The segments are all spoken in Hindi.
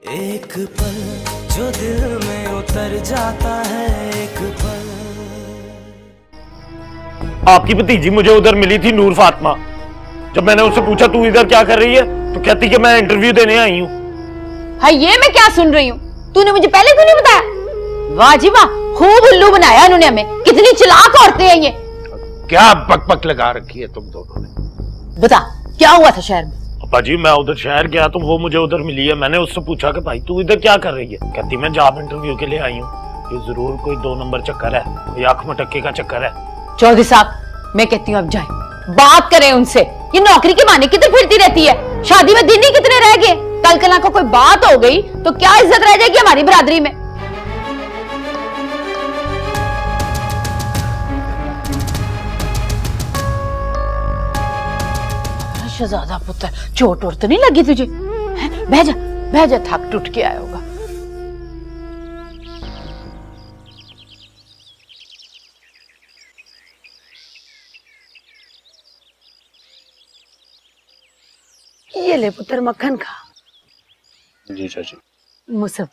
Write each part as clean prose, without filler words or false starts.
एक पल जो दिल में उतर जाता है, एक पल। आपकी भतीजी मुझे उधर मिली थी, नूर फातिमा। जब मैंने उससे पूछा तू इधर क्या कर रही है, तो कहती कि मैं इंटरव्यू देने आई हूँ। हाँ, ये मैं क्या सुन रही हूँ? तूने मुझे पहले क्यों नहीं बताया? वाह जी वाह, खूब उल्लू बनाया उन्होंने हमें। कितनी चालाक औरतें हैं ये। क्या बकबक लगा रखी है तुम दोनों ने? बता क्या हुआ था शहर में? पापा जी, मैं उधर शहर गया तो वो मुझे उधर मिली है। मैंने उससे पूछा कि भाई तू इधर क्या कर रही है, कहती मैं जॉब इंटरव्यू के लिए आई हूँ। ये जरूर कोई 2 नंबर चक्कर है, कोई आंख मटक्के का चक्कर है। चौधरी साहब, मैं कहती हूँ अब जाए, बात करें उनसे। ये नौकरी के बहाने किधर फिरती रहती है? शादी में दिन ही कितने रह गए? कल कल को कोई बात हो गई तो क्या इज्जत रह जाएगी हमारी बरादरी में? शहजादा पुत्र, चोट वोट तो नहीं लगी तुझे? बह जा, थक टूट के आया होगा। ये ले पुत्र, मक्खन खा। जी चाची। मुसब,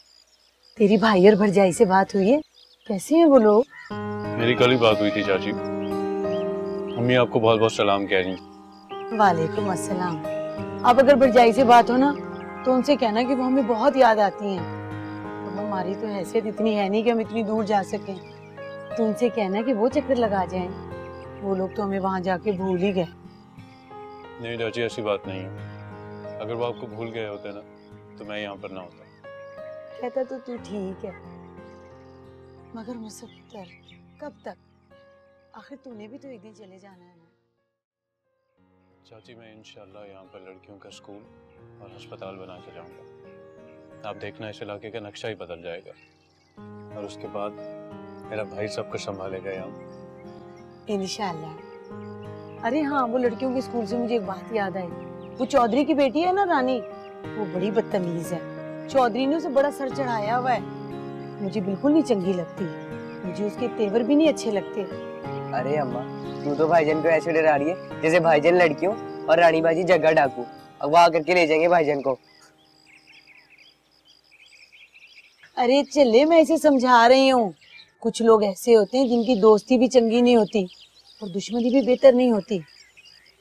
तेरी भाई और भरजाई से बात हुई है? कैसे हैं वो लोग? मेरी कल ही बात हुई थी चाची। मम्मी आपको बहुत बहुत सलाम कह रही। वालेकुम अस्सलाम। अब अगर भरजाई से बात हो ना तो उनसे कहना कि वो हमें बहुत याद आती हैं। तो हमारी तो हैसियत इतनी है नहीं कि हम इतनी दूर जा सकें। तो उनसे कहना कि वो चक्कर लगा जाएं। वो लोग तो हमें वहां जाके भूल ही गए। नहीं चाची, ऐसी बात नहीं है। अगर वो आपको भूल गए होते ना तो मैं यहाँ पर ना होता। कहता तो तू ठीक है, मगर मुसफ्तर कब तक? आखिर तूने भी तो एक दिन चले जाना है ना। चाची, मैं इंशाल्लाह यहाँ पर लड़कियों का स्कूल और अस्पताल बना के जाऊंगा। आप देखना, इस इलाके का नक्शा ही बदल जाएगा और उसके बाद मेरा भाई सब कुछ संभालेगा यहाँ। इंशाल्लाह। अरे हाँ, वो लड़कियों के स्कूल से मुझे एक बात याद आई। वो चौधरी की बेटी है ना रानी, वो बड़ी बदतमीज है। चौधरी ने उसे बड़ा सर चढ़ाया हुआ है। मुझे बिल्कुल नहीं चंगी लगती। मुझे उसके तेवर भी नहीं अच्छे लगते। अरे अम्मा, तू तो भाईजान को ऐसे डरा रही है जैसे भाईजान लड़कियों और रानी बाजी जगह डाकू अगवा करके ले जाएंगे भाईजान को। अरे चले, मैं इसे समझा रही हूँ। कुछ लोग ऐसे होते हैं जिनकी दोस्ती भी चंगी नहीं होती और दुश्मनी भी बेहतर नहीं होती।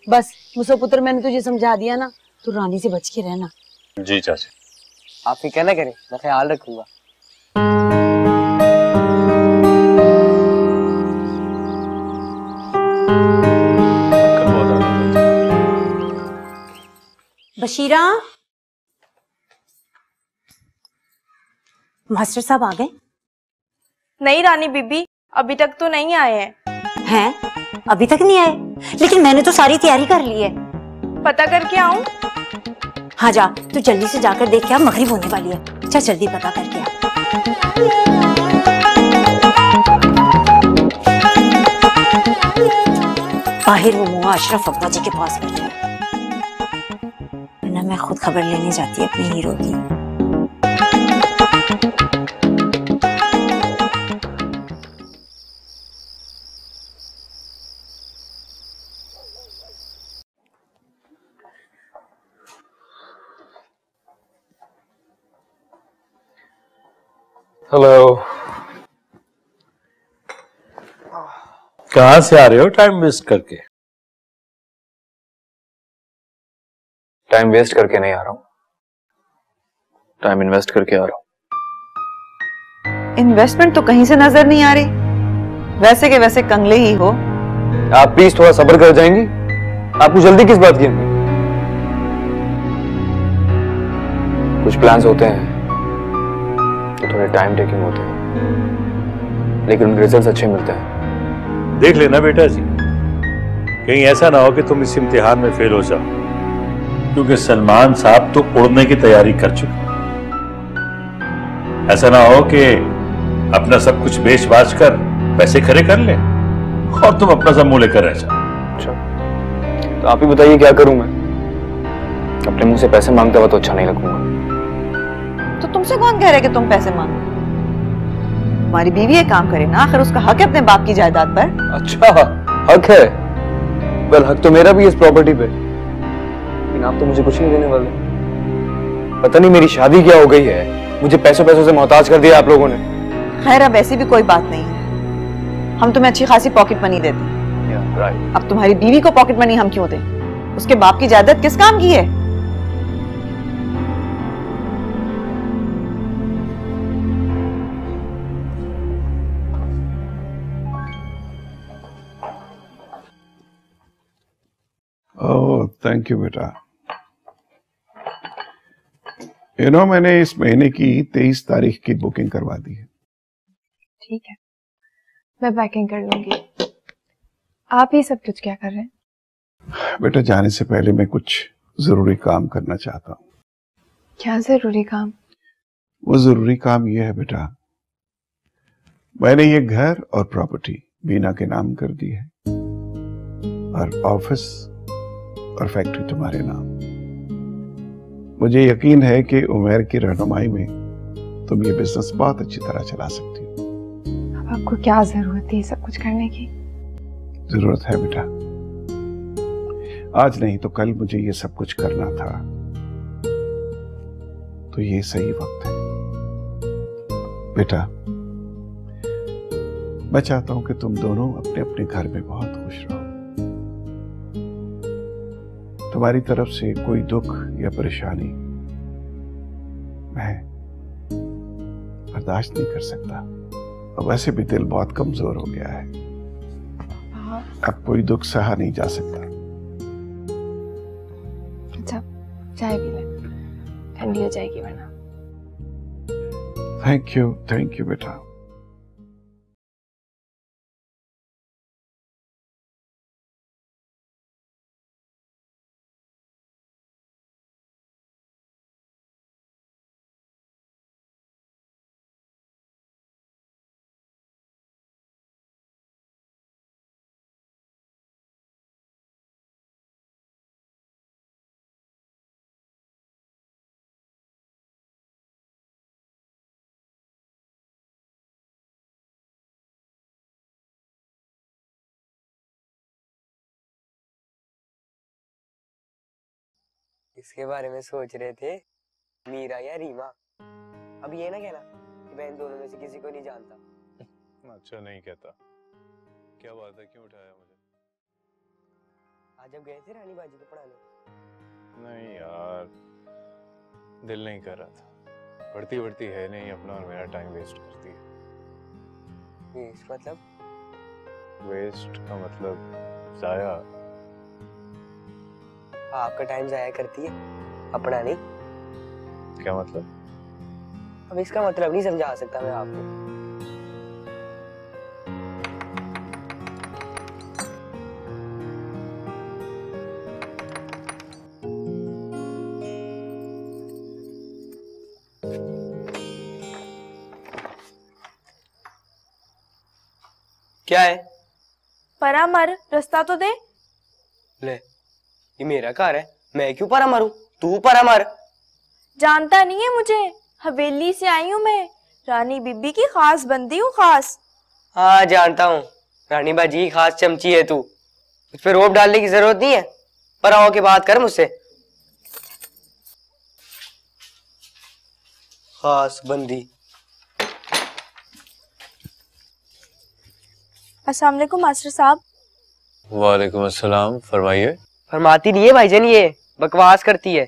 बस मुसो पुत्र, मैंने तुझे समझा दिया ना, तू रानी से बच के रहना। जी चाची। आप फिक्र न करें, मैं ख्याल रखूंगा। बशीरा, मास्टर साहब आ गए? नहीं रानी बीबी, अभी तक तो नहीं आए हैं? अभी तक नहीं आए? लेकिन मैंने तो सारी तैयारी कर ली है। पता करके आऊं? हाँ जा, तू जल्दी से जाकर देख के आ, मगरिब होने वाली है। चल जल्दी पता करके आ। बाहर वो मुआ अशरफ अब्बा जी के पास बैठे हैं, वरना मैं खुद खबर लेने जाती अपने हीरो की। हेलो। कहाँ से आ रहे हो टाइम वेस्ट करके? टाइम वेस्ट करके नहीं आ रहा हूँ, टाइम इन्वेस्ट करके आ रहा हूँ। इन्वेस्टमेंट तो कहीं से नजर नहीं आ रही। वैसे के वैसे कंगले ही हो। आप प्लीज थोड़ा सब्र कर जाएंगी? आपको जल्दी किस बात की? कुछ प्लान्स होते हैं तो थोड़े टाइम टेकिंग होते हैं, लेकिन उनके रिजल्ट्स अच्छे मिलते हैं। देख लेना बेटा जी, कहीं ऐसा ना हो कि तुम इस इम्तिहान में फेल हो जाओ, क्योंकि सलमान साहब तो उड़ने की तैयारी कर चुके। ऐसा ना हो कि अपना सब कुछ बेच बाच कर पैसे खड़े कर ले और तुम अपना सब मुंह लेकर रह जाओ। अच्छा, तो आप ही बताइए क्या करूं मैं? अपने मुंह से पैसे मांगते हुआ तो अच्छा नहीं लगूंगा। तो तुमसे कौन कह रहा है कि तुम पैसे मांगो? हमारी बीवी ये काम करे ना, आखिर उसका हक है अपने बाप की जायदाद पर। अच्छा, हक है? वेल, हक तो मेरा भी है इस प्रॉपर्टी पे, लेकिन आप तो मुझे कुछ नहीं देने वाले। पता नहीं मेरी शादी क्या हो गई है, मुझे पैसों पैसों से मोहताज कर दिया आप लोगों ने। खैर अब ऐसी भी कोई बात नहीं है, हम तुम्हें अच्छी खासी पॉकेट मनी देते हैं। राइट। अब तुम्हारी बीवी को पॉकेट मनी हम क्यों दें? उसके बाप की जायदाद किस काम की है? ओह थैंक यू बेटा। मैंने इस महीने की 23 तारीख की बुकिंग करवा दी है। ठीक है, मैं पैकिंग कर लूंगी। आप ही सब कुछ क्या कर रहे हैं? बेटा जाने से पहले मैं कुछ जरूरी काम करना चाहता हूँ। क्या जरूरी काम? वो जरूरी काम ये है बेटा, मैंने ये घर और प्रॉपर्टी बीना के नाम कर दी है और ऑफिस और फैक्ट्री तुम्हारे नाम। मुझे यकीन है कि उमर की रहनुमाई में तुम ये बिजनेस बहुत अच्छी तरह चला सकती हो। अब आपको क्या जरूरत है सब कुछ करने की? जरूरत है बेटा, आज नहीं तो कल मुझे ये सब कुछ करना था, तो ये सही वक्त है बेटा। मैं चाहता हूं कि तुम दोनों अपने अपने घर में बहुत खुश रहो। तुम्हारी तरफ से कोई दुख या परेशानी मैं बर्दाश्त नहीं कर सकता, और वैसे भी दिल बहुत कमजोर हो गया है, अब कोई दुख सहा नहीं जा सकता। अच्छा चाय पी ले, ठंडी हो जाएगी वरना। थैंक यू बेटा। इसके बारे में सोच रहे थे, मीरा या रीमा। अब ये ना कहना कि मैं इन दोनों में से किसी को नहीं जानता। अच्छा नहीं कहता। क्या बात है, क्यों उठाया मुझे? आज जब गए थे रानी बाजी को पढ़ाने? नहीं यार, दिल नहीं कर रहा था। पढ़ती पढ़ती है नहीं, अपना और मेरा टाइम वेस्ट करती है। वेस्ट मतलब? वेस्ट का मतलब जाया। आपका टाइम जाया करती है, अपना नहीं। क्या मतलब? अब इसका मतलब नहीं समझा सकता मैं आपको। क्या है? परा मर, रास्ता तो दे। ले, ये मेरा घर है, मैं क्यों परा मारूं? तू परा मार। जानता नहीं है मुझे, हवेली से आई हूँ मैं, रानी बीबी की खास बंदी हूँ, खास। हाँ जानता हूँ, रानी बाजी की खास चमची है तू, उस पर रोब डालने की जरूरत नहीं है। परा होके बात कर मुझसे। खास बंदी। अस्सलाम वालेकुम मास्टर साहब। वालेकुम अस्सलाम, फरमाइए। फरमाती नहीं है भाईजान, ये बकवास करती है।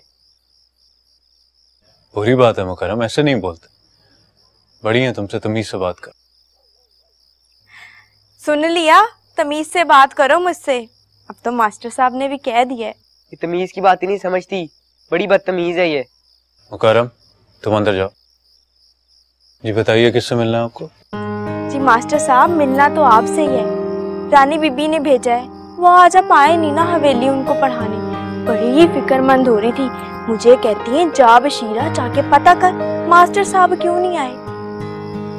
बुरी बात है मुकरम, ऐसे नहीं बोलते। बड़ी है तुमसे, तमीज से बात कर। सुन लिया, तमीज से बात करो मुझसे। अब तो मास्टर साहब ने भी कह दिया है। ये तमीज की बात ही नहीं समझती, बड़ी बदतमीज है ये। मुकरम तुम अंदर जाओ। जी बताइए किससे मिलना है आपको? जी मास्टर साहब, मिलना तो आपसे ही है। रानी बीबी ने भेजा है, वो आज आप आए नहीं ना हवेली उनको पढ़ाने। बड़ी ही फिक्रमंद हो रही थी, मुझे कहती है जा बशीरा जाके पता कर मास्टर साहब क्यों नहीं आए।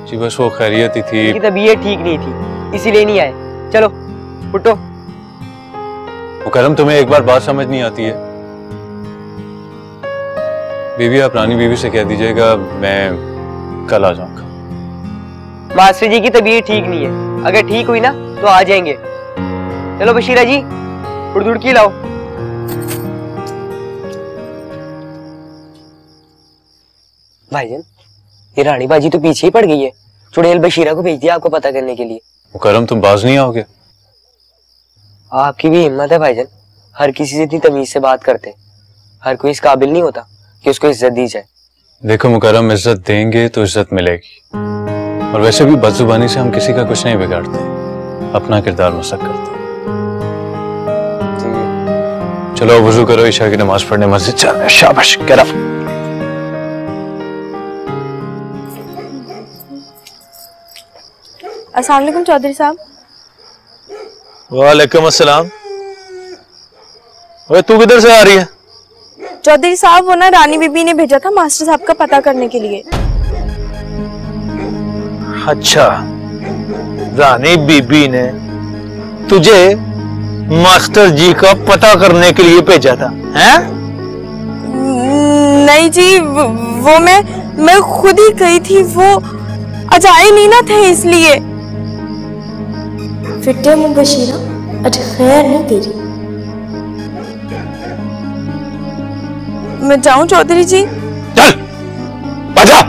जी बस वो खैरियत ही थी, उनकी तबीयत ठीक नहीं थी इसीलिए नहीं आए। चलो उठो। मुकरम तुम्हें एक बार बात समझ नहीं आती है? बीबी आप रानी बीबी से कह दीजिएगा मैं कल आ जाऊंगा। मास्टर जी की तबीयत ठीक नहीं है, अगर ठीक हुई ना तो आ जाएंगे। चलो बशीरा जी, उड़ की लाओ। भाईजान, ये रानी बाजी तो पीछे ही पड़ गई है। चुड़ैल बशीरा को भेज दिया आपको पता करने के लिए। मुकर्रम, तुम बाज नहीं आओगे? आपकी भी हिम्मत है भाईजान, हर किसी से इतनी तमीज से बात करते। हर कोई इस काबिल नहीं होता कि उसको इज्जत दी जाए। देखो मुकर्रम, इज्जत देंगे तो इज्जत मिलेगी, और वैसे भी बदजुबानी से हम किसी का कुछ नहीं बिगाड़ते, अपना किरदार मसक करते। चलो वुजू करो, ईशा की नमाज पढ़ने मस्जिद चल। शाबाश, गेट अप। अस्सलाम वालेकुम चौधरी साहब। वालेकुम अस्सलाम। ओए तू किधर से आ रही है? चौधरी साहब, वो ना रानी बीबी ने भेजा था मास्टर साहब का पता करने के लिए। अच्छा, रानी बीबी ने तुझे मास्टर जी का पता करने के लिए भेजा था, हैं? नहीं जी, वो मैं खुद ही गई थी, वो अजाए नहीं ना थे इसलिए। फिटे मुंह बशीरा, अज खैर नहीं तेरी। मैं जाऊं चौधरी जी? चल, बजा।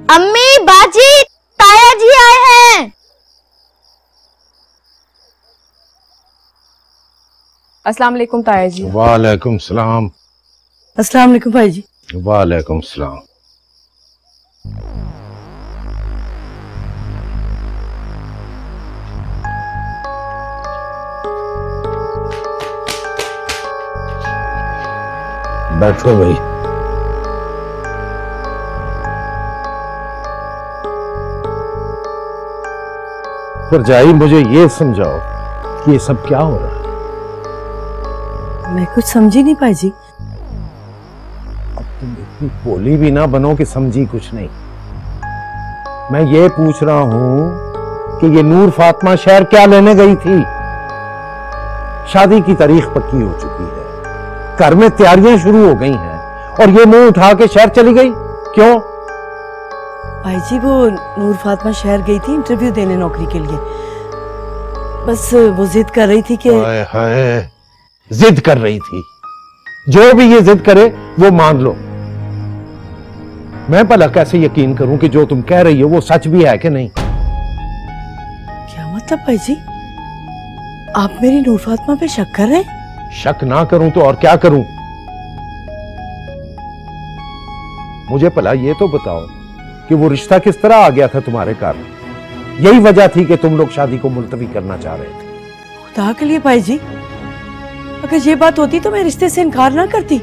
अम्मी, बाजी, ताया जी आए हैं। अस्सलाम वालेकुम ताया जी। वालेकुम सलाम। अस्सलाम वालेकुम भाई जी। वालेकुम सलाम। बैठो भाई। परजाई, मुझे ये समझाओ कि ये सब क्या हो रहा है? मैं कुछ समझी नहीं पाई जी। अब तुम इतनी भोली भी ना बनो कि समझी कुछ नहीं। मैं ये पूछ रहा हूं कि ये नूर फातिमा शहर क्या लेने गई थी? शादी की तारीख पक्की हो चुकी है, घर में तैयारियां शुरू हो गई हैं, और ये मुंह उठा के शहर चली गई क्यों? भाई जी, वो नूर फातिमा शहर गई थी इंटरव्यू देने नौकरी के लिए। बस वो जिद कर रही थी कि हाय हाय, जिद कर रही थी। जो भी ये जिद करे वो मान लो। मैं भला कैसे यकीन करूं कि जो तुम कह रही हो वो सच भी है कि नहीं? क्या मतलब भाई जी? आप मेरी नूर फातिमा पे शक कर रहे हैं? शक ना करूं तो और क्या करूं? मुझे भला ये तो बताओ कि वो रिश्ता किस तरह आ गया था तुम्हारे घर? यही वजह थी कि तुम लोग शादी को मुलतवी करना चाह रहे थे। खुदा के लिए भाई जी, अगर ये बात होती तो मैं रिश्ते से इनकार ना करती।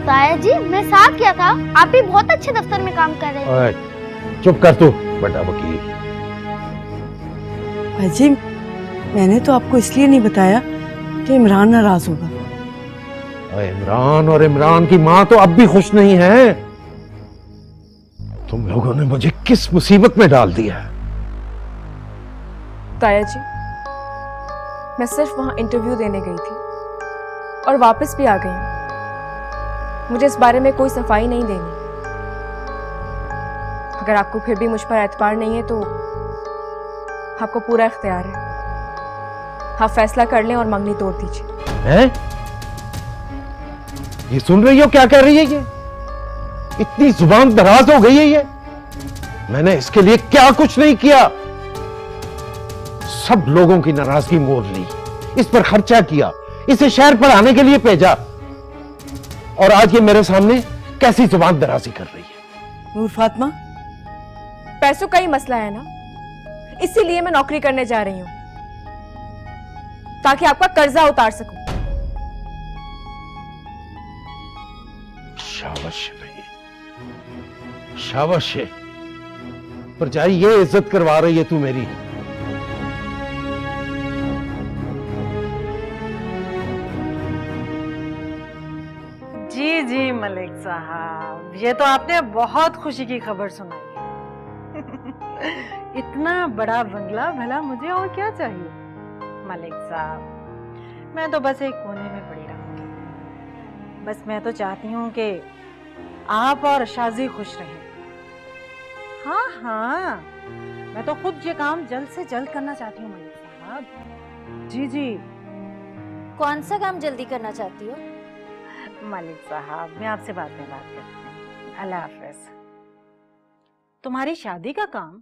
ताया जी, मैं साथ किया था। आप भी बहुत अच्छे दफ्तर में काम कर रहे हैं। चुप कर तू, बड़ा वकील। भाई जी, मैंने तो आपको इसलिए नहीं बताया कि इमरान नाराज होगा। इमरान और इमरान की माँ तो अब भी खुश नहीं है। तुम लोगों ने मुझे किस मुसीबत में डाल दिया है? ताया जी, मैं सिर्फ वहां इंटरव्यू देने गई थी और वापस भी आ गई। मुझे इस बारे में कोई सफाई नहीं देनी। अगर आपको फिर भी मुझ पर एतबार नहीं है तो आपको पूरा इख्तियार है। आप फैसला कर लें और मंगनी तोड़ दीजिए। हैं? ये सुन रही हो क्या कह रही है ये? इतनी जुबान दराज हो गई है ये। मैंने इसके लिए क्या कुछ नहीं किया। सब लोगों की नाराजगी मोल ली, इस पर खर्चा किया, इसे शहर पढ़ाने के लिए भेजा, और आज ये मेरे सामने कैसी जुबान दराजी कर रही है। नूर फातिमा, पैसों का ही मसला है ना, इसीलिए मैं नौकरी करने जा रही हूं ताकि आपका कर्जा उतार सकूं। शाबाश भाई, शाबाश। पर जाई, ये इज्जत करवा रही है तू मेरी। जी जी मलिक साहब, ये तो आपने बहुत खुशी की खबर सुनाई है। इतना बड़ा बंगला, भला मुझे और क्या चाहिए? मलिक साहब, मैं तो बस एक कोने में पड़ी रहूंगी। बस मैं तो चाहती हूँ कि आप और शाजी खुश रहें। हाँ हाँ, मैं तो खुद ये काम जल्द से जल्द करना चाहती हूँ मलिक साहब। जी जी। कौन सा काम जल्दी करना चाहती हो? मलिक साहब, मैं आपसे बाद में बात करती हूँ। अल्लाह हाफिज। तुम्हारी शादी का काम?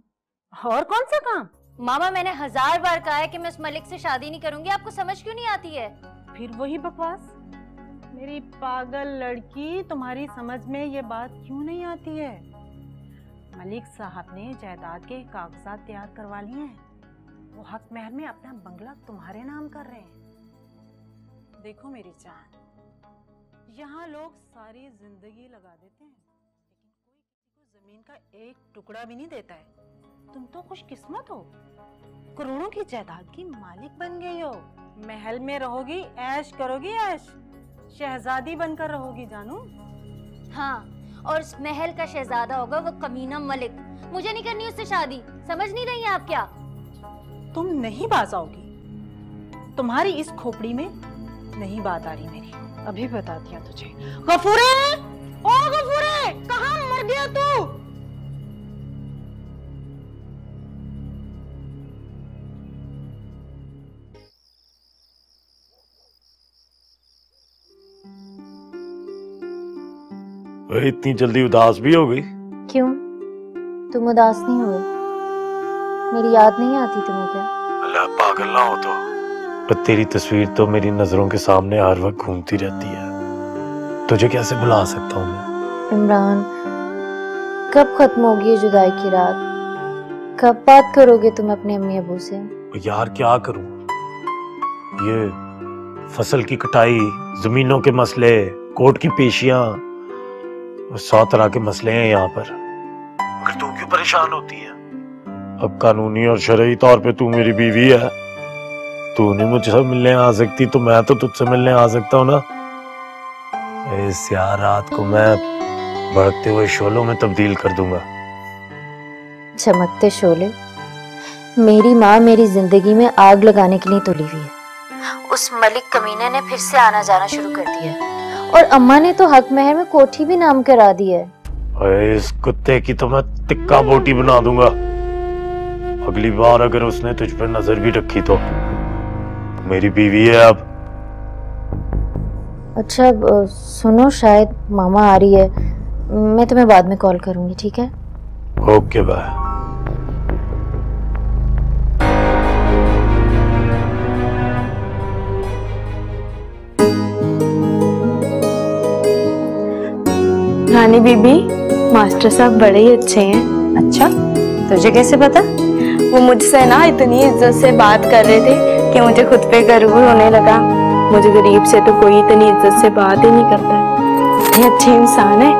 और कौन सा काम? मामा, मैंने 1000 बार कहा है कि मैं उस मलिक से शादी नहीं करूंगी, आपको समझ क्यों नहीं आती है? फिर वही बकवास। मेरी पागल लड़की, तुम्हारी समझ में ये बात क्यों नहीं आती है? मलिक साहब ने जायदाद के कागजात तैयार करवा लिए हैं। वो हक महर में अपना बंगला तुम्हारे नाम कर रहे हैं। देखो मेरी जान, यहाँ लोग सारी जिंदगी लगा देते हैं, लेकिन कोई किसी को जमीन का एक टुकड़ा भी नहीं देता है। तुम तो खुशकिस्मत हो, करोड़ों की जायदाद की मालिक बन गई हो। महल में रहोगी, ऐश करोगी, ऐश शहजादी बनकर रहोगी जानू। हाँ, और उस महल का शहजादा होगा वो कमीना मलिक। मुझे नहीं करनी उससे शादी, समझ नहीं रही हैं आप क्या? तुम नहीं बाज आओगी, तुम्हारी इस खोपड़ी में नहीं बात आ रही मेरी। अभी बताती हूँ तुझे। गफूरे, ओ गफूरे, कहाँ मर गया तू? इतनी जल्दी उदास भी हो गई? क्यों, तुम उदास नहीं हुए? मेरी याद नहीं आती तुम्हें क्या? अल्लाह, पागल ना हो तो तेरी तस्वीर तो मेरी नजरों के सामने हर वक्त घूमती रहती है। तुझे कैसे भुला सकता हूँ मैं? इमरान, कब खत्म होगी ये जुदाई की रात? कब बात करोगे तुम अपने अम्मी अबू से? यार क्या करूं, ये फसल की कटाई, जमीनों के मसले, कोर्ट की पेशियां, 100 तरह के मसले हैं यहाँ पर। मगर तू क्यों परेशान होती है? अब कानूनी और शरई तौर पे तू मेरी बीवी है। तू नहीं मुझसे मिलने आ सकती तो मैं तो तुझसे मिलने आ सकता हूँ ना। इस यार रात को मैं भड़कते हुए शोलों में तब्दील कर दूंगा। चमकते शोले? मेरी माँ मेरी जिंदगी में आग लगाने के लिए तुली हुई है। उस मलिक कमीने ने फिर से आना जाना शुरू कर दिया है, और अम्मा ने तो हक महर में कोठी भी नाम करा दी है। इस कुत्ते की तो मैं टिक्का बोटी बना दूंगा। अगली बार अगर उसने तुझ पर नजर भी रखी तो मेरी बीवी है अब। अच्छा सुनो, शायद मामा आ रही है, मैं तुम्हें बाद में कॉल करूंगी, ठीक है? Okay bye. रानी बीबी, मास्टर साहब बड़े ही अच्छे हैं। अच्छा, तुझे कैसे पता? वो मुझसे ना इतनी इज्जत से बात कर रहे थे कि मुझे खुद पे गर्व होने लगा। मुझे गरीब से तो कोई इतनी इज्जत से बात ही नहीं करता। ये अच्छे इंसान है।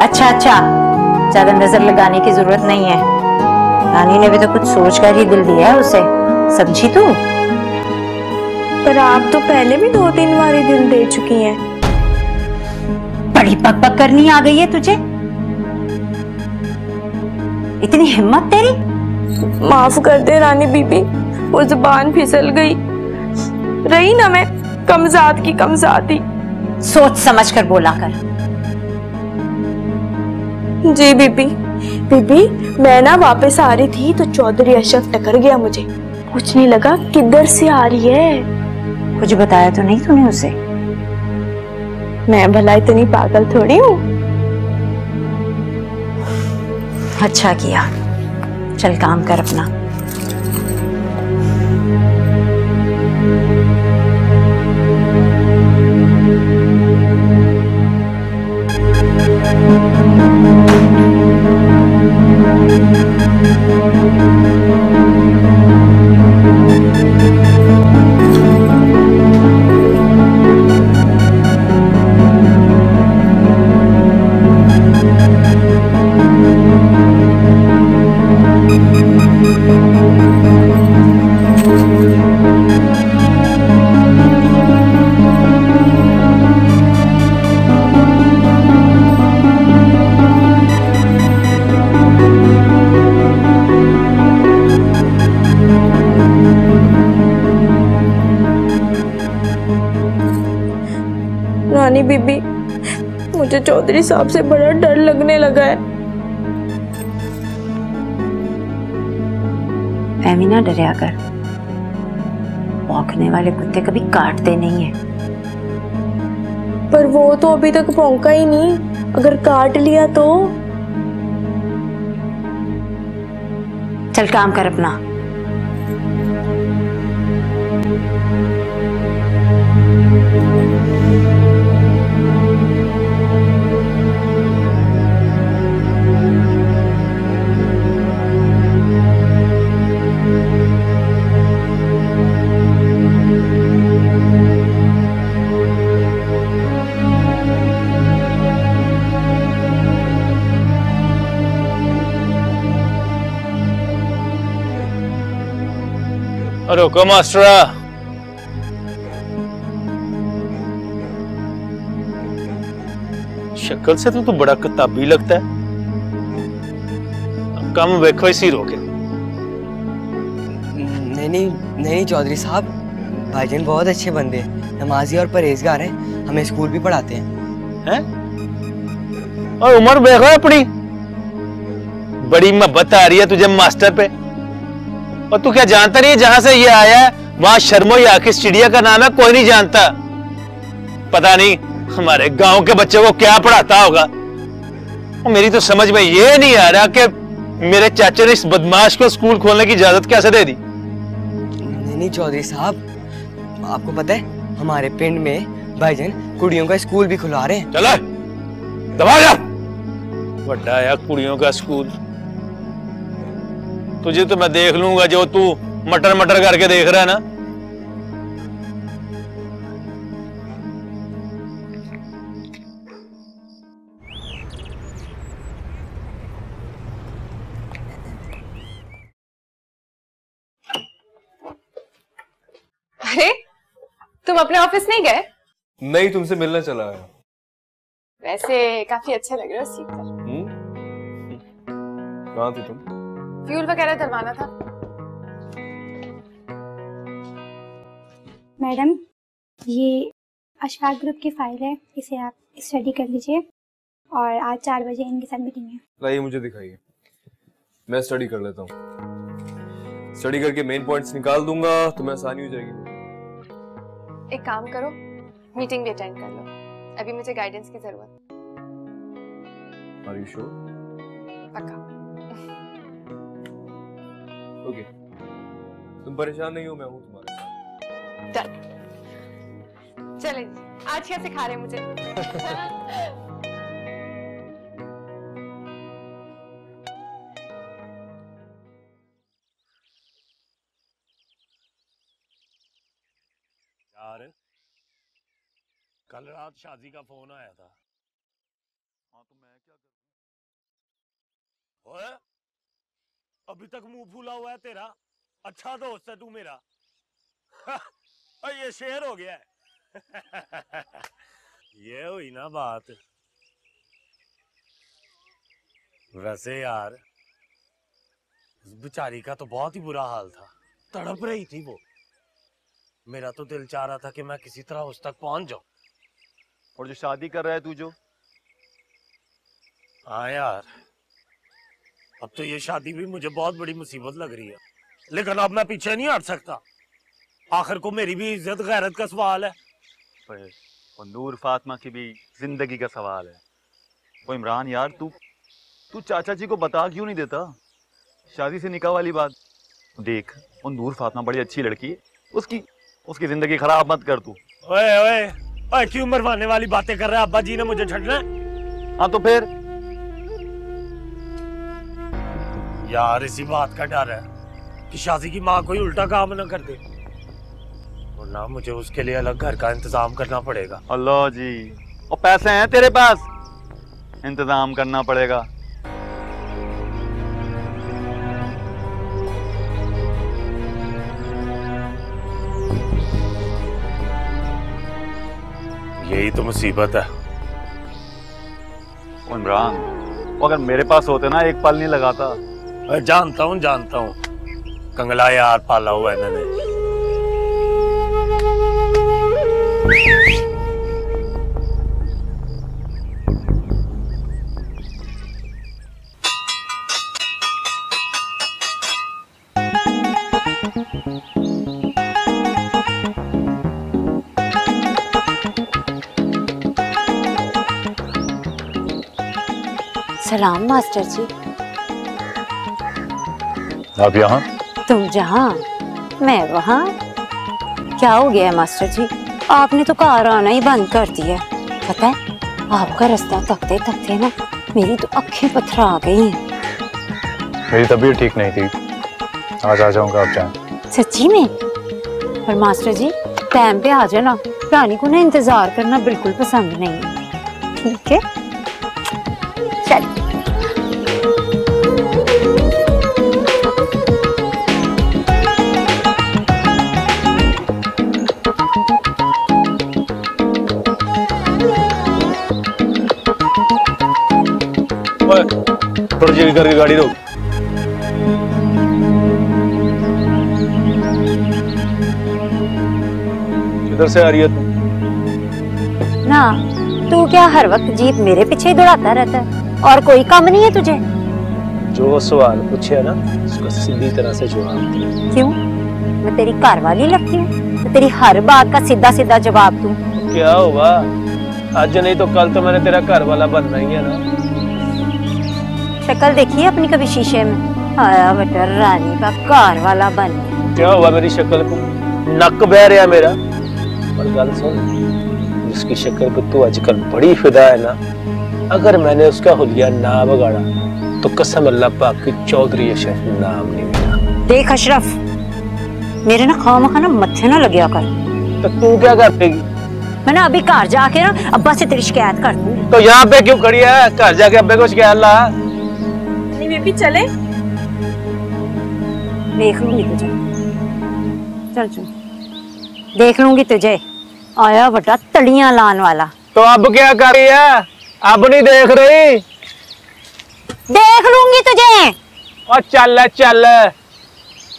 अच्छा अच्छा, ज्यादा नजर लगाने की जरूरत नहीं है। रानी ने भी तो कुछ सोच कर ही दिल दिया है उसे, समझी तू? पर आप तो पहले भी 2-3 बार ही दिल दे चुकी हैं। बड़ी बकबक करनी आ गई है तुझे? इतनी हिम्मत तेरी? माफ कर दे रानी बीबी, वो जुबान फिसल गई। रही ना मैं कमजात की कमजाती। सोच समझ कर बोला कर। जी बीबी। बीबी, मैं ना वापस आ रही थी तो चौधरी अशरफ टकर गया मुझे। कुछ नहीं लगा किधर से आ रही है। कुछ बताया तो नहीं तूने उसे? मैं भला इतनी पागल थोड़ी हूँ। अच्छा किया, चल काम कर अपना। चौधरी साहब से बड़ा डर लगने लगा है। फहमी ना डरिया कर, भौंकने वाले कुत्ते कभी काटते नहीं है। पर वो तो अभी तक भौंका ही नहीं, अगर काट लिया तो। चल काम कर अपना। रुको मास्टरा, शक्ल से तो बड़ा किताबी लगता है। कम वेखो इसी रोके। नहीं चौधरी साहब, भाईजान बहुत अच्छे बंदे हैं, नमाजी और परहेजगार हैं, हमें स्कूल भी पढ़ाते हैं। और उम्र देखो अपनी, बड़ी मोहब्बत आ रही है तुझे मास्टर पे। और तू क्या जानता नहीं है जहां से ये आया है वहां शर्मो या किस चिड़िया का नाम है कोई नहीं जानता। पता नहीं हमारे गांव के बच्चे को क्या पढ़ाता होगा। और मेरी तो समझ में ये नहीं आ रहा कि मेरे चाचा ने इस बदमाश को स्कूल खोलने की इजाजत कैसे दे दी। नहीं चौधरी साहब, आपको पता है हमारे पिंड में भाईजान कुड़ियों का स्कूल भी खुलवा रहे हैं। चला दबा जा, बड़ा या कुड़ियों का स्कूल। तुझे तो मैं देख लूंगा जो तू मटर मटर करके देख रहा है ना। अरे तुम अपने ऑफिस नहीं गए? नहीं, तुमसे मिलना चला आया। वैसे काफी अच्छा लग रहा है सीख कर। कहाँ थी तुम? फ्यूल वगैरह डलवाना था। मैडम, ये अशफाक ग्रुप की फाइल है, इसे आप स्टडी कर लीजिए और आज 4 बजे इनके साथ मीटिंग है। लाइए मुझे दिखाइए, मैं स्टडी कर लेता हूँ। स्टडी करके मेन पॉइंट्स निकाल दूंगा, तुम्हें आसानी हो जाएगी। एक काम करो, मीटिंग भी अटेंड कर लो, अभी मुझे गाइडेंस की जरूरत। Are you sure? पक्का। ओके, तुम परेशान नहीं हो, मैं हूँ तुम्हारे साथ। डन। चले आज क्या सिखा रहे मुझे? यार कल रात शादी का फोन आया था। हाँ तो मैं क्या करूं? ओए अभी तक मुंह फूला हुआ है तेरा। अच्छा दोस्त है तू मेरा। ये शेर हो गया है। ये हुई ना बात। वैसे यार उस बेचारी का तो बहुत ही बुरा हाल था, तड़प रही थी वो। मेरा तो दिल चाह रहा था कि मैं किसी तरह उस तक पहुंच जाऊं। और जो शादी कर रहा है तू जो? हाँ यार, अब तो ये शादी भी मुझे बहुत बड़ी मुसीबत लग रही है, लेकिन अब मैं पीछे नहीं हट सकता। आखिर को मेरी भी इज्जत गैरत का सवाल है। और नूर फातिमा की भी जिंदगी का सवाल है। वो इमरान यार, तू चाचा जी को बता क्यों नहीं देता शादी से निकाह वाली बात? देख, वो नूर फातिमा बड़ी अच्छी लड़की है, उसकी जिंदगी खराब मत कर तू। ओए ओए ओए, क्यों मरवाने वाली बातें कर रहा है? अब्बा जी ने मुझे छड़ना है। हाँ तो फिर यार इसी बात का डर है कि शादी की माँ कोई उल्टा काम न कर दे, वरना मुझे उसके लिए अलग घर का इंतजाम करना पड़ेगा। अल्लाह जी, और पैसे हैं तेरे पास? इंतजाम करना पड़ेगा। यही तो मुसीबत है। इमरान, अगर मेरे पास होते ना एक पल नहीं लगाता। जानता हूँ कंगला यार पाला हुआ है मैंने। सलाम मास्टर जी। आप यहाँ? तुम जहाँ मैं वहाँ। क्या हो गया है मास्टर जी? आपने तो घर आना ही बंद कर दिया। पता है आपका रास्ता तकते तकते ना मेरी तो आंखें पथरा गई हैं। मेरी तबीयत ठीक नहीं थी, आज आ जाऊंगा आप जाएं। सच्ची में? पर मास्टर जी टाइम पे आ जाना, रानी को ना इंतजार करना बिल्कुल पसंद नहीं है। ठीक है चल। थोड़ी जगह करके गाड़ी रोक। किधर से आ रही है तू? ना तू क्या हर वक्त जीप मेरे पीछे ही दौड़ाता रहता है और कोई काम नहीं है तुझे? जो सवाल पूछे ना उसका सीधी तरह से जवाब दे। क्यों मैं तेरी घर वाली लगती हूँ तो तेरी हर बात का सीधा सीधा जवाब दूं? क्या हुआ? आज नहीं तो कल तो मैंने तेरा घर वाला बनना ही है ना। शक्ल देखी है अपनी कभी शीशे में? आया बेटा रानी का घर वाला बन। क्या हुआ मेरी शक्ल को? नक बह रहा मेरा। और गल सुन, जिसकी शक्ल पे तू आजकल बड़ी फिदा है ना, अगर मैंने उसका हुलिया ना बगाड़ा तो कसम अल्लाह पाक की चौधरी अशरफ नाम नहीं मिला। देख अशरफ, मेरे ना खामा ना मत्थे ना लगे कर। तो तू क्या कर देगी? मैं ना अभी घर जाके ना अब्बा से तेरी शिकायत कर दूंगी। तो यहाँ पे क्यों खड़ी है? घर जाके अब्बे को शिकायत ला। बेबी चले? देख लूंगी तुझे। चल चल देख लूंगी तुझे। आया बटा तड़ियां लान वाला। तो अब क्या कर रही है? अब नहीं देख रही? देख लूंगी तुझे। और चल चल।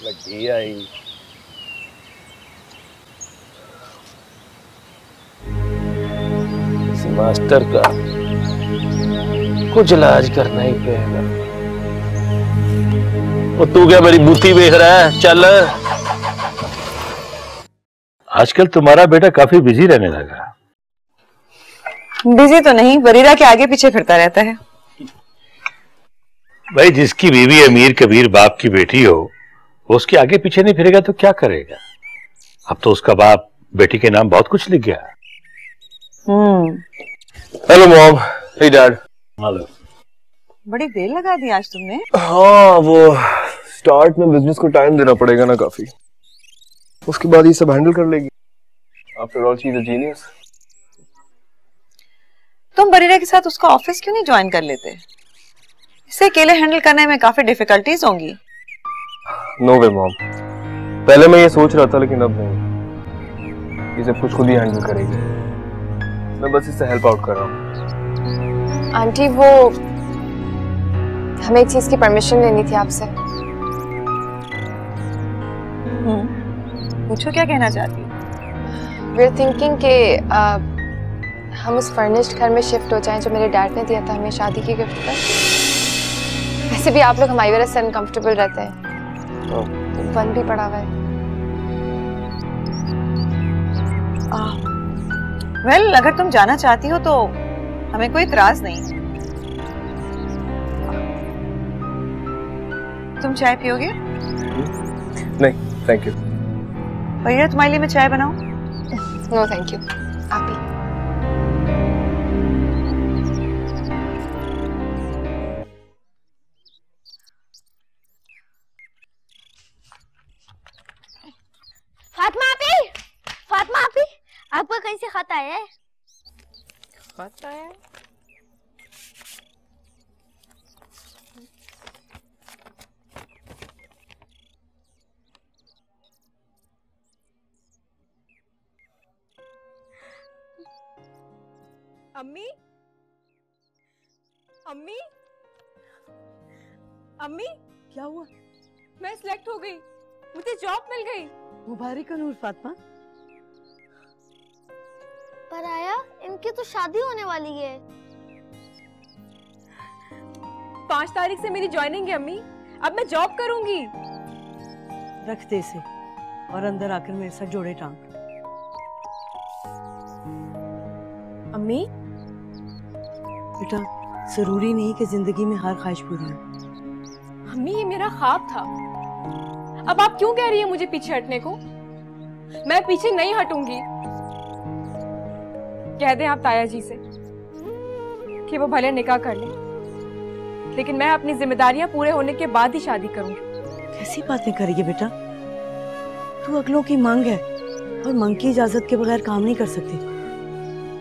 लगी आई। इस मास्टर का कुछ इलाज करना ही पड़ेगा। वो तू क्या मेरी बूथी देख रहा है? चल। आजकल तुम्हारा बेटा काफी बिजी रहने लगा। बिजी तो नहीं, बरीरा के आगे पीछे फिरता रहता है। भाई जिसकी बीवी अमीर कबीर बाप की बेटी हो, वो उसके आगे पीछे नहीं फिरेगा तो क्या करेगा? अब तो उसका बाप बेटी के नाम बहुत कुछ लिख गया। Hello mom. Hey dad. Hello. बड़ी देर लगा दी आज तुमने। हाँ वो स्टार्ट में बिजनेस को टाइम देना पड़ेगा ना काफी, उसके बाद ये सब हैंडल कर लेगी। After all she is a genius. तुम बरीरा के साथ उसका ऑफिस क्यों नहीं ज्वाइन कर लेते? इसे अकेले हैंडल करने में काफी डिफिकल्टीज होंगी। नो वे मॉम, पहले मैं ये सोच रहा था लेकिन अब नहीं। ये सब कुछ खुद ही हैंडल करेगी, मैं बस इससे हेल्प आउट कर रहा हूँ। आंटी वो हमें एक चीज की परमिशन लेनी थी आपसे। पूछो क्या कहना चाहती हो? वी आर थिंकिंग के हम उस फर्निश्ड घर में शिफ्ट हो जाएं जो मेरे डैड ने दिया था हमें शादी की गिफ्ट पर। वैसे भी आप लोग हमारी वजह से अनकंफर्टेबल रहते हैं, वन भी पड़ा हुआ है। वेल अगर तुम जाना चाहती हो तो हमें कोई इतराज नहीं। तुम चाय पियोगे? नहीं थैंक यू। भैया तुम्हारे लिए मैं चाय बनाऊं? नो थैंक यू, आप ही। फातिमा आपी, आपका कहीं से खत आया है? खत आया? अम्मी, अम्मी, अम्मी, क्या हुआ? मैं सिलेक्ट हो गई, मुझे जॉब मिल गई। मुबारक हो नूर फातिमा। पर आया इनकी तो शादी होने वाली है। 5 तारीख से मेरी ज्वाइनिंग है अम्मी, अब मैं जॉब करूंगी। रख दे इसे और अंदर आकर मेरे साथ जोड़े टांग। अम्मी बेटा जरूरी नहीं कि जिंदगी में हर ख्वाहिश पूरी हो। अम्मी ये मेरा ख्वाब था। अब आप क्यों कह रही है मुझे पीछे हटने को? मैं पीछे नहीं हटूंगी। कह दें आप ताया जी से कि वो भले निकाह कर ले, लेकिन मैं अपनी जिम्मेदारियां पूरे होने के बाद ही शादी करूंगी। कैसी बातें कर रही है बेटा? तू अगलों की मांग है और मांग की इजाजत के बगैर काम नहीं कर सकती,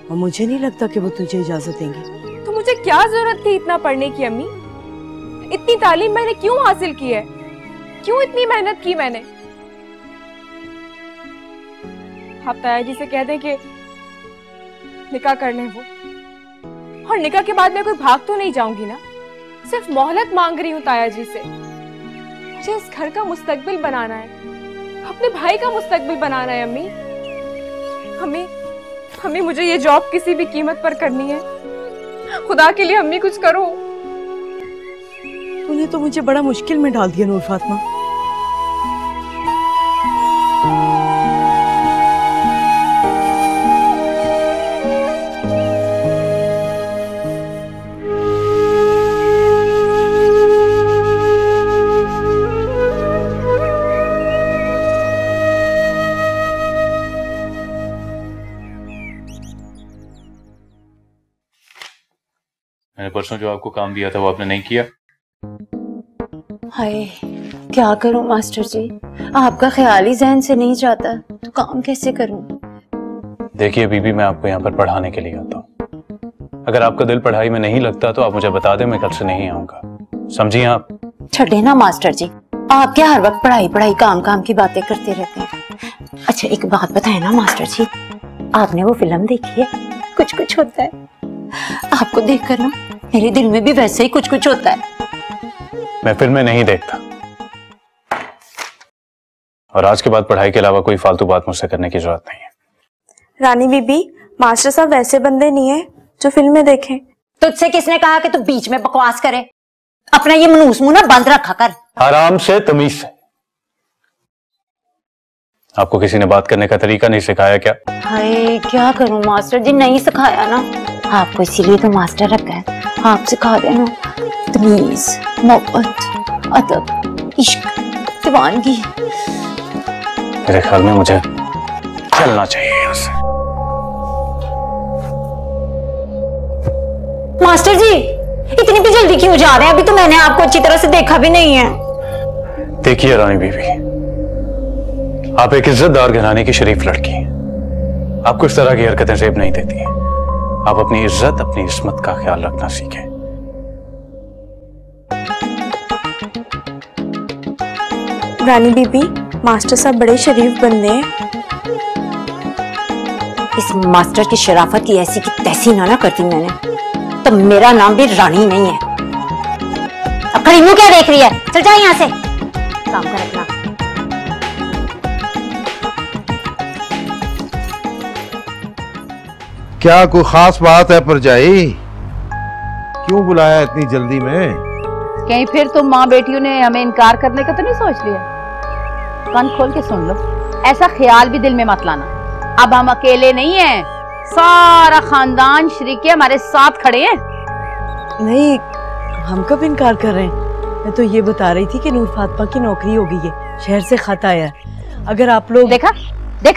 और मुझे नहीं लगता कि वो तुझे इजाजत देंगे। तो मुझे क्या जरूरत थी इतना पढ़ने की अम्मी? इतनी तालीम मैंने क्यों हासिल की है? क्यों इतनी मेहनत की मैंने? आप ताया जी से कह दें कि निकाह कर लें वो, और निकाह के बाद मैं कोई भाग तो नहीं जाऊंगी ना। सिर्फ मोहलत मांग रही हूँ ताया जी से। मुझे इस घर का मुस्तकबिल बनाना है, अपने भाई का मुस्तकबिल बनाना है अम्मी। अम्मी मुझे ये जॉब किसी भी कीमत पर करनी है। खुदा के लिए अम्मी कुछ करो। तूने तो मुझे बड़ा मुश्किल में डाल दिया नूर फातिमा। मैंने परसों जो आपको काम दिया था वो आपने नहीं किया। हाय क्या करूं मास्टर जी, आपका ख्याल ही जहन से नहीं जाता तो काम कैसे करूं? देखिए बीबी, मैं आपको यहाँ पर पढ़ाने के लिए आता हूँ। अगर आपका दिल पढ़ाई में नहीं लगता तो आप मुझे बता दें, मैं कल से नहीं आऊंगा। समझिए आप? छठे ना मास्टर जी, आप क्या हर वक्त पढ़ाई पढ़ाई काम काम की बातें करते रहते हैं। अच्छा एक बात बताए ना मास्टर जी, आपने वो फिल्म देखी है कुछ कुछ होता है? आपको देखकर ना मेरे दिल में भी वैसे ही कुछ कुछ होता है। मैं फिल्में नहीं देखता, और आज के बाद पढ़ाई के अलावा कोई फालतू बात मुझसे करने की जरूरत नहीं है। रानी बीबी, मास्टर साहब वैसे बंदे नहीं है जो फिल्में देखें। तुझसे किसने कहा कि तू बीच में बकवास करे? अपना ये मनूस मुंह ना बंद रखा कर। आराम से, तमीज से। आपको किसी ने बात करने का तरीका नहीं सिखाया क्या? हाय क्या करूं मास्टर जी, नहीं सिखाया ना आपको, इसीलिए तो मास्टर रखा है। आप सिखा देना तमीज, मोहब्बत, अदब, इश्क, दीवानगी। मेरे ख्याल में मुझे चलना चाहिए यहाँ से। मास्टर जी इतनी भी जल्दी क्यों जा रहे हैं? अभी तो मैंने आपको अच्छी तरह से देखा भी नहीं है। देखिए रानी बीवी, आप एक इज्जतदार घराने की शरीफ लड़की हैं। आपको इस तरह की हरकतें जेब नहीं देती हैं। आप अपनी इज्जत, अपनी इस्मत का ख्याल रखना सीखें। रानी बीबी, मास्टर साहब बड़े शरीफ बंदे हैं। इस मास्टर की शराफत की ऐसी की तैसी ना करती मैंने तो मेरा नाम भी रानी नहीं है। अब खड़ी मुंह क्या देख रही है? चल जा यहाँ से, काम कर अपना। क्या कोई खास बात है परजाई? क्यों बुलाया इतनी जल्दी में? कहीं फिर तुम माँ बेटियों ने हमें इनकार करने का तो नहीं सोच लिया? कान खोल के सुन लो, ऐसा ख्याल भी दिल में मत लाना। अब हम अकेले नहीं हैं, सारा खानदान शरीके हमारे साथ खड़े हैं। नहीं, हम कब इनकार कर रहे हैं? मैं तो ये बता रही थी कि नूर फातिमा की नौकरी हो गई है, शहर से खत आया है। अगर आप लोग देखा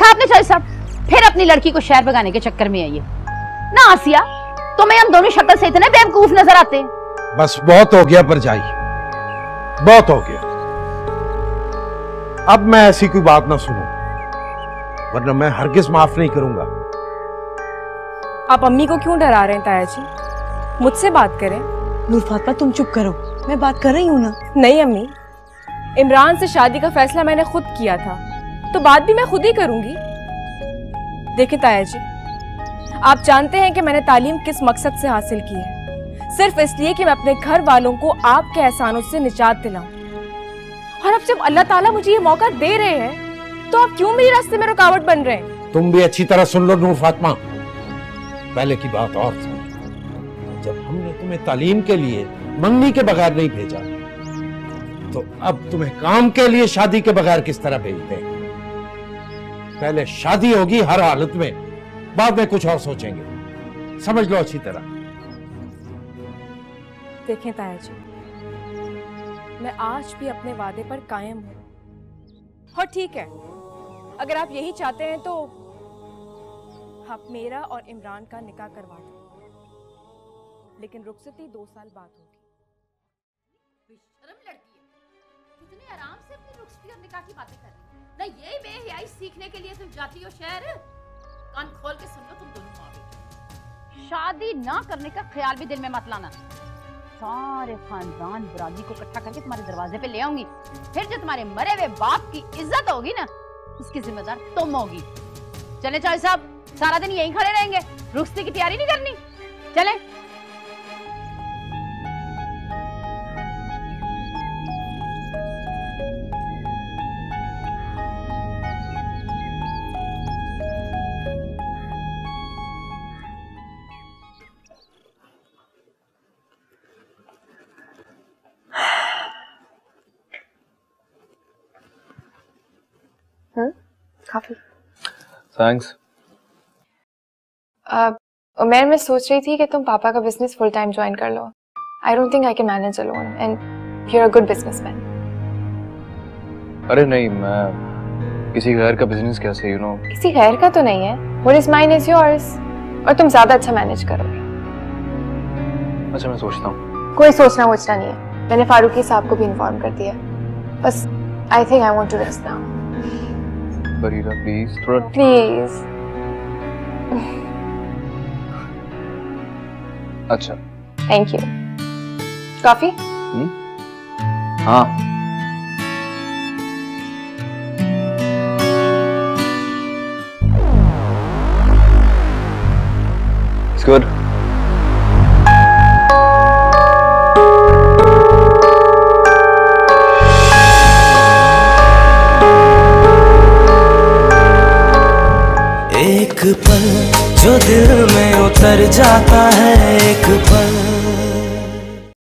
आपने चल साहब, फिर अपनी लड़की को शहर भगाने के चक्कर में आई है ना। आसिया, तुम्हें हम दोनों शक्ल से इतने बेवकूफ नजर आते हैं। बस बहुत हो गया परजाई, बहुत हो गया। अब मैं ऐसी कोई बात ना सुनूं, वरना मैं हरगिज माफ नहीं करूंगा। आप अम्मी को क्यों डरा रहे हैं ताया जी? मुझसे बात करें। नूर फातिमा तुम चुप करो, मैं बात कर रही हूँ ना। नहीं अम्मी, इमरान से शादी का फैसला मैंने खुद किया था, तो बात भी मैं खुद ही करूंगी। देखिए ताया जी, आप जानते हैं कि मैंने तालीम किस मकसद से हासिल की है। सिर्फ इसलिए कि मैं अपने घर वालों को आपके एहसानों से निजात दिलाऊं। और अब जब अल्लाह ताला मुझे ये मौका दे रहे हैं, तो आप क्यों मेरे रास्ते में रुकावट बन रहे हैं? तुम भी अच्छी तरह सुन लो नूर फातिमा, पहले की बात और थी। जब हमने तुम्हें तालीम के लिए मंगनी के बगैर नहीं भेजा, तो अब तुम्हें काम के लिए शादी के बगैर किस तरह भेजते हैं? पहले शादी होगी हर हालत में, बाद में कुछ और सोचेंगे, समझ लो अच्छी तरह। देखें ताया जी, मैं आज भी अपने वादे पर कायम हूँ। और ठीक है, अगर आप यही चाहते हैं तो आप मेरा और इमरान का निकाह करवा दें, लेकिन रुखसती 2 साल बाद होगी। बेशर्म लड़की है, कितने आराम से अपनी रुखसती और निकाह की बातें कर रही है ना। ये बेहयाई सीखने के लिए तुम जाती हो शहर। कान खोल के सुन लो तुम दोनों माँ बेटी, शादी ना करने का ख्याल भी दिल में मत लाना। सारे खानदान बरादरी को इकट्ठा करके तुम्हारे दरवाजे पे ले आऊंगी, फिर जो तुम्हारे मरे हुए बाप की इज्जत होगी ना, उसकी जिम्मेदार तुम होगी। चले चाहे साहब, सारा दिन यहीं खड़े रहेंगे, रुखसती की तैयारी नहीं करनी। चले। काफी थैंक्स। उमर, मैं सोच रही थी कि तुम पापा का बिजनेस फुल टाइम ज्वाइन कर लो। I don't think I can manage alone and you are a good businessman. अरे नहीं, मैं किसी गैर का बिजनेस कैसे, यू नो। किसी गैर का तो नहीं है। What is mine is yours, और तुम ज्यादा अच्छा मैनेज करोगे। अच्छा, मैं सोचता हूँ। कोई सोचना वोचना नहीं है, मैंने फारूकी साहब को भी इन्फॉर्म कर दिया। बस I think I want to rest now. Bareera please, थोड़ा प्लीज। अच्छा, थैंक यू। कॉफी? हाँ। It's good. एक पल जो दिल में उतर जाता है, एक पल